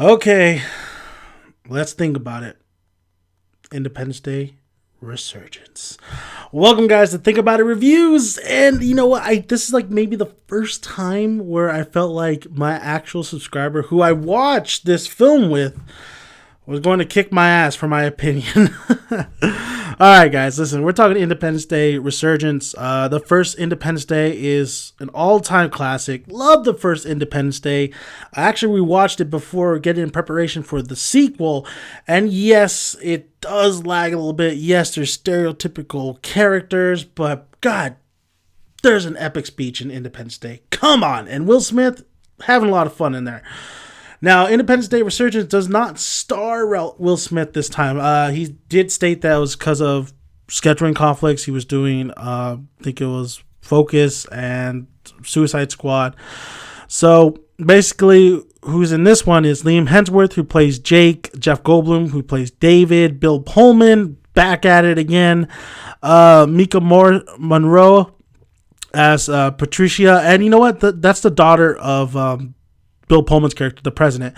Okay, let's think about it. Independence Day Resurgence. Welcome, guys, to Think About It Reviews. And you know what? This is like maybe the first time where I felt like my actual subscriber, who I watched this film with, was going to kick my ass for my opinion. All right, guys, listen, we're talking Independence Day Resurgence. The first Independence Day is an all-time classic. Love the first Independence Day. I actually rewatched it before getting in preparation for the sequel. And yes, it does lag a little bit. Yes, there's stereotypical characters, but God, there's an epic speech in Independence Day. Come on. And Will Smith having a lot of fun in there. Now, Independence Day Resurgence does not star Will Smith this time. He did state that it was because of scheduling conflicts. He was doing, I think it was Focus and Suicide Squad. So, basically, who's in this one is Liam Hemsworth, who plays Jake, Jeff Goldblum, who plays David, Bill Pullman, back at it again, Mika Monroe as Patricia, and you know what? That's the daughter of Bill Pullman's character, the president.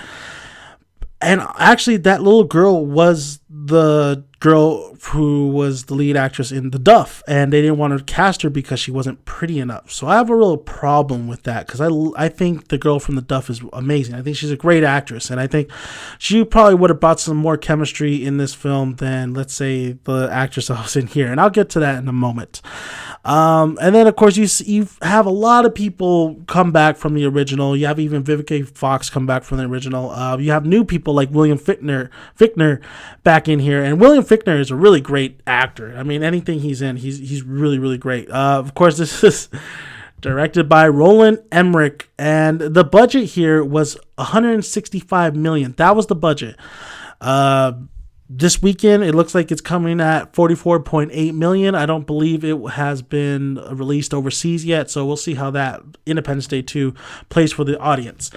And actually, that little girl was the girl who was the lead actress in The Duff, and they didn't want to cast her because she wasn't pretty enough. So I have a real problem with that, because I think the girl from The Duff is amazing. I think she's a great actress, and I think she probably would have brought some more chemistry in this film than, let's say, the actress that was in here. And I'll get to that in a moment. And then, of course, you have a lot of people come back from the original. You have even Vivica Fox come back from the original. You have new people like William Fichtner back in here. And William Fichtner is a really great actor. I mean, anything he's in, he's really, really great. Of course, this is directed by Roland Emmerich. And the budget here was $165 million. That was the budget. This weekend, it looks like it's coming at $44.8 million. I don't believe it has been released overseas yet, so we'll see how that Independence Day 2 plays for the audience.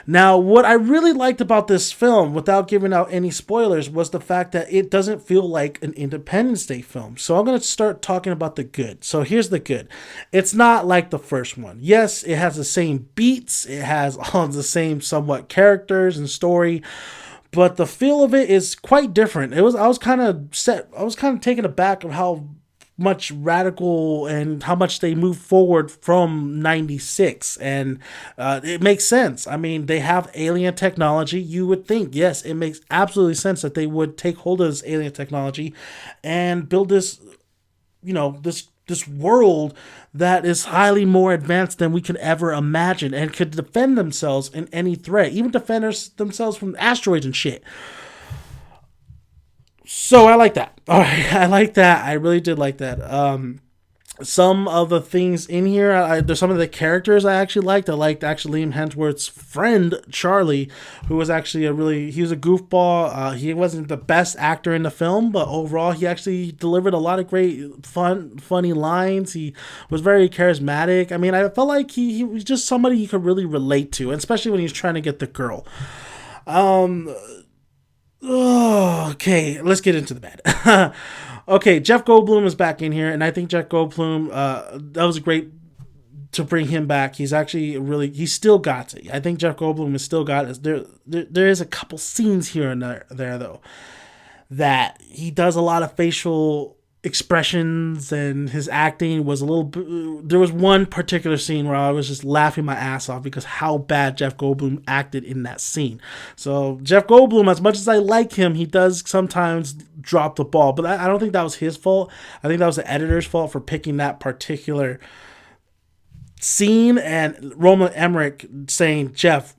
Now, what I really liked about this film, without giving out any spoilers, was the fact that it doesn't feel like an Independence Day film. So I'm going to start talking about the good. So here's the good. It's not like the first one. Yes, it has the same beats. It has all the same somewhat characters and story, but the feel of it is quite different. I was kind of taken aback of how much radical and how much they moved forward from 96. And it makes sense. I mean, they have alien technology. You would think, yes, it makes absolutely sense that they would take hold of this alien technology and build this, this world that is highly more advanced than we could ever imagine and could defend themselves in any threat, even defend themselves from asteroids and shit. So I like that. All right, I like that. I really did like that. Some of the things in here, there's some of the characters I actually liked. I liked actually Liam Hemsworth's friend, Charlie, who was actually he was a goofball. He wasn't the best actor in the film, but overall he actually delivered a lot of great, funny lines. He was very charismatic. I mean, I felt like he was just somebody you could really relate to, especially when he was trying to get the girl. Okay, let's get into the bad. Okay, Jeff Goldblum is back in here, and I think Jeff Goldblum, that was great to bring him back. He's actually he still got it. I think Jeff Goldblum has still got it. There is a couple scenes here and there though, that he does a lot of facial expressions, and his acting was there was one particular scene where I was just laughing my ass off because how bad Jeff Goldblum acted in that scene. So Jeff Goldblum, as much as I like him, he does sometimes drop the ball, but I don't think that was his fault. I think that was the editor's fault for picking that particular scene, and Roland Emmerich saying, Jeff,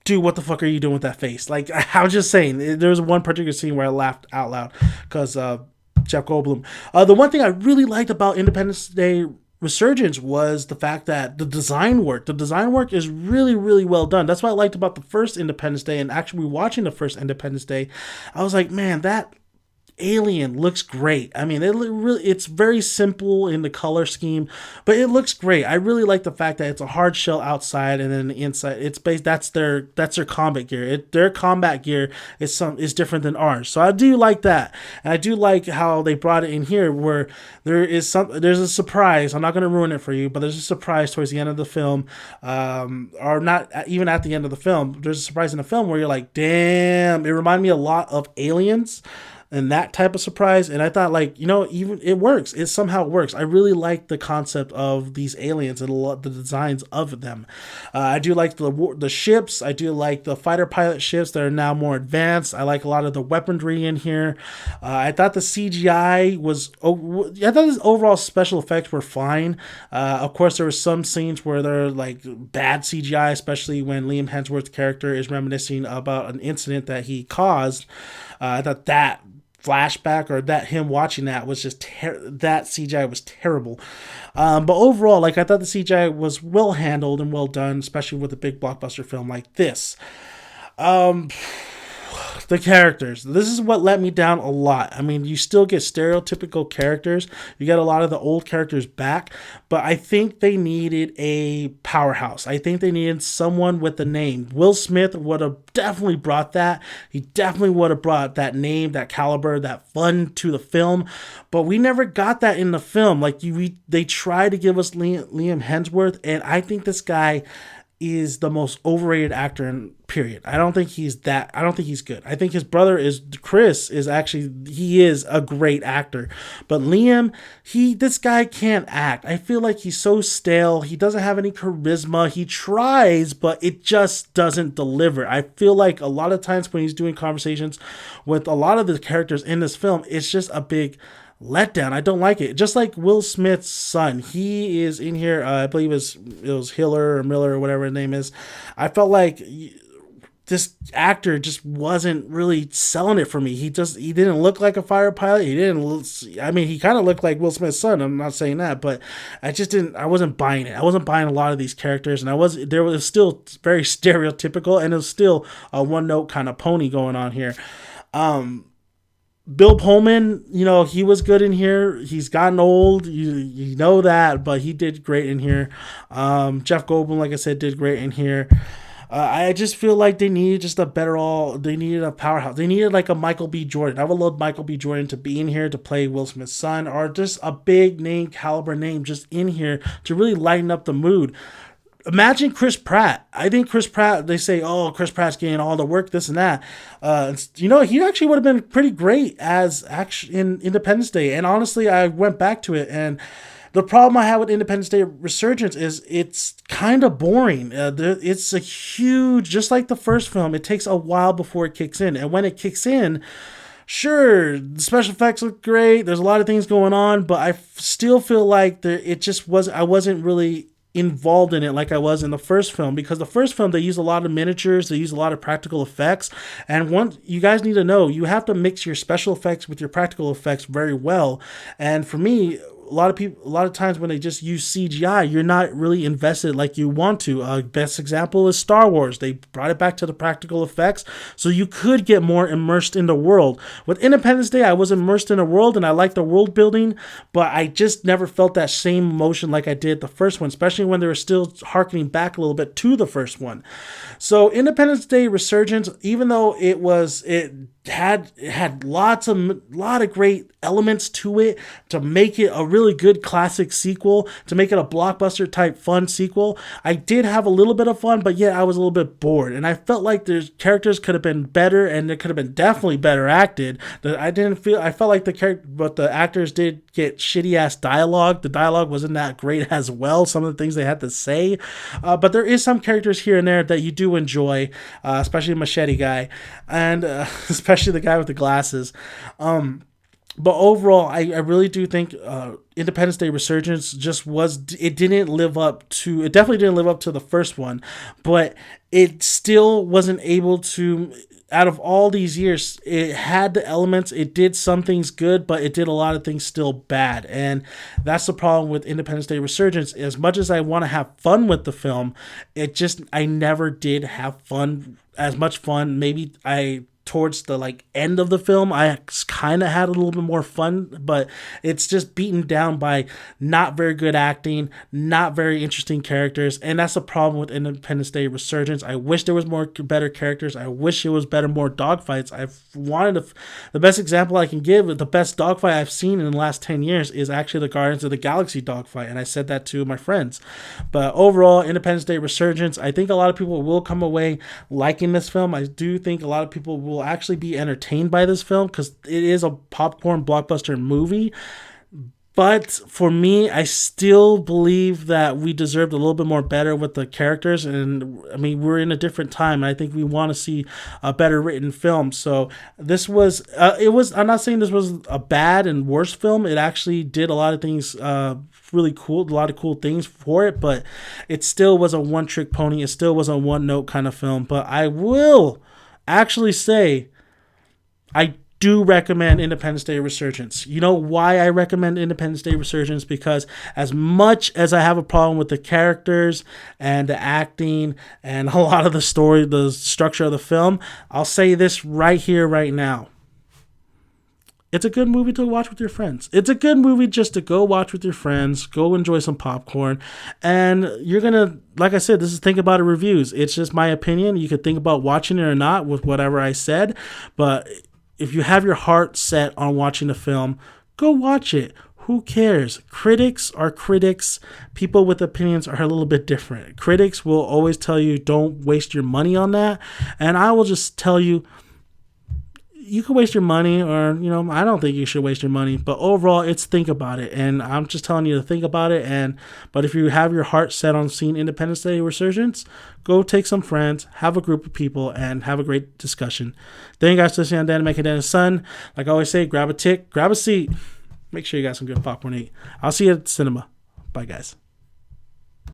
dude, what the fuck are you doing with that face? Like, I was just saying, there was one particular scene where I laughed out loud because Jeff Goldblum. The one thing I really liked about Independence Day Resurgence was the fact that the design work is really, really well done. That's what I liked about the first Independence Day, and actually watching the first Independence Day, I was like, man, that alien looks great. I mean, it's very simple in the color scheme, but it looks great. I really like the fact that it's a hard shell outside, and then the inside it's based. That's their combat gear. Their combat gear is different than ours. So I do like that, and I do like how they brought it in here, where there's a surprise. I'm not going to ruin it for you, but there's a surprise towards the end of the film, or not even at the end of the film. There's a surprise in the film where you're like, damn, it reminded me a lot of Aliens and that type of surprise. And I thought, like, even it works. It somehow works. I really like the concept of these aliens and the designs of them. I do like the ships. I do like the fighter pilot ships that are now more advanced. I like a lot of the weaponry in here. I thought the CGI I thought the overall special effects were fine. Of course, there were some scenes where they're like bad CGI, especially when Liam Hemsworth's character is reminiscing about an incident that he caused. I thought that flashback, or that him watching that, was just that CGI was terrible. But overall, like, I thought the CGI was well handled and well done, especially with a big blockbuster film like this. The characters. This is what let me down a lot. I mean, you still get stereotypical characters. You get a lot of the old characters back, but I think they needed a powerhouse. I think they needed someone with a name. Will Smith would have definitely brought that. He definitely would have brought that name, that caliber, that fun to the film, but we never got that in the film. Like, they tried to give us Liam Hemsworth, and I think this guy is the most overrated actor in period. I don't think he's good. I think his brother Chris is a great actor. But Liam, this guy can't act. I feel like he's so stale. He doesn't have any charisma. He tries, but it just doesn't deliver. I feel like a lot of times when he's doing conversations with a lot of the characters in this film, it's just a big letdown. I don't like it. Just like Will Smith's son, he is in here. I believe it was Hiller or Miller or whatever his name is. I felt like this actor just wasn't really selling it for me. He didn't look like a fighter pilot. He kind of looked like Will Smith's son. I'm not saying that, but I wasn't buying it. I wasn't buying a lot of these characters, and there was still very stereotypical, and it was still a one note kind of pony going on here. Bill Pullman, he was good in here. He's gotten old, you know that, but he did great in here. Jeff Goldblum, like I said, did great in here. I just feel like they needed they needed a powerhouse. They needed like a Michael B. Jordan. I would love Michael B. Jordan to be in here to play Will Smith's son, or just a big name, caliber name just in here to really lighten up the mood. Imagine Chris Pratt. I think Chris Pratt, they say, oh, Chris Pratt's getting all the work, this and that. He actually would have been pretty great in Independence Day. And honestly, I went back to it, and the problem I have with Independence Day Resurgence is it's kind of boring. It's a huge, just like the first film, it takes a while before it kicks in. And when it kicks in, sure, the special effects look great. There's a lot of things going on, but I still feel like I wasn't really involved in it like I was in the first film, because the first film, they use a lot of miniatures, they use a lot of practical effects, and you guys need to know, you have to mix your special effects with your practical effects very well. And for me, a lot of times when they just use CGI, you're not really invested like you want to. Best example is Star Wars. They brought it back to the practical effects so you could get more immersed in the world. With Independence Day, I was immersed in the world and I liked the world building, but I just never felt that same emotion like I did the first one, especially when they were still harkening back a little bit to the first one. So Independence Day Resurgence, even though it had lot of great elements to it to make it a really good classic sequel, to make it a blockbuster type fun sequel, I did have a little bit of fun, but yet I was a little bit bored, and I felt like the characters could have been better, and they could have been definitely better acted. I felt like the actors did get shitty ass dialogue. The dialogue wasn't that great as well, some of the things they had to say, but there is some characters here and there that you do enjoy, especially the machete guy, and especially the guy with the glasses. But overall, I really do think Independence Day Resurgence definitely didn't live up to the first one, but it still wasn't able to, out of all these years, it had the elements, it did some things good, but it did a lot of things still bad. And that's the problem with Independence Day Resurgence. As much as I want to have fun with the film, I never did have fun, as much fun. Maybe I towards the like end of the film, I kind of had a little bit more fun, but it's just beaten down by not very good acting, not very interesting characters, and that's the problem with Independence Day Resurgence. I wish there was more better characters. I wish it was better, more dogfights. The best example I can give, the best dogfight I've seen in the last 10 years is actually the Guardians of the Galaxy dogfight, and I said that to my friends. But overall, Independence Day Resurgence, I think a lot of people will come away liking this film. I do think a lot of people will actually be entertained by this film because it is a popcorn blockbuster movie. But for me, I still believe that we deserved a little bit more better with the characters. And I mean, we're in a different time. And I think we want to see a better written film. So this was, I'm not saying this was a bad and worse film. It actually did a lot of things really cool, a lot of cool things for it. But it still was a one-trick pony. It still was a one-note kind of film. But I will actually say, I do recommend Independence Day Resurgence. You know why I recommend Independence Day Resurgence? Because as much as I have a problem with the characters and the acting and a lot of the story, the structure of the film, I'll say this right here, right now. It's a good movie to watch with your friends. It's a good movie just to go watch with your friends, go enjoy some popcorn, and you're going to, like I said, this is Think About It Reviews. It's just my opinion. You could think about watching it or not with whatever I said, but if you have your heart set on watching the film, go watch it. Who cares? Critics are critics. People with opinions are a little bit different. Critics will always tell you, don't waste your money on that. And I will just tell you, you can waste your money, or, you know, I don't think you should waste your money. But overall, it's think about it. And I'm just telling you to think about it. But if you have your heart set on seeing Independence Day Resurgence, go take some friends, have a group of people, and have a great discussion. Thank you guys for listening on Dan Make It Dan's Son. Like I always say, grab a tick, grab a seat. Make sure you got some good popcorn to eat. I'll see you at the cinema. Bye, guys.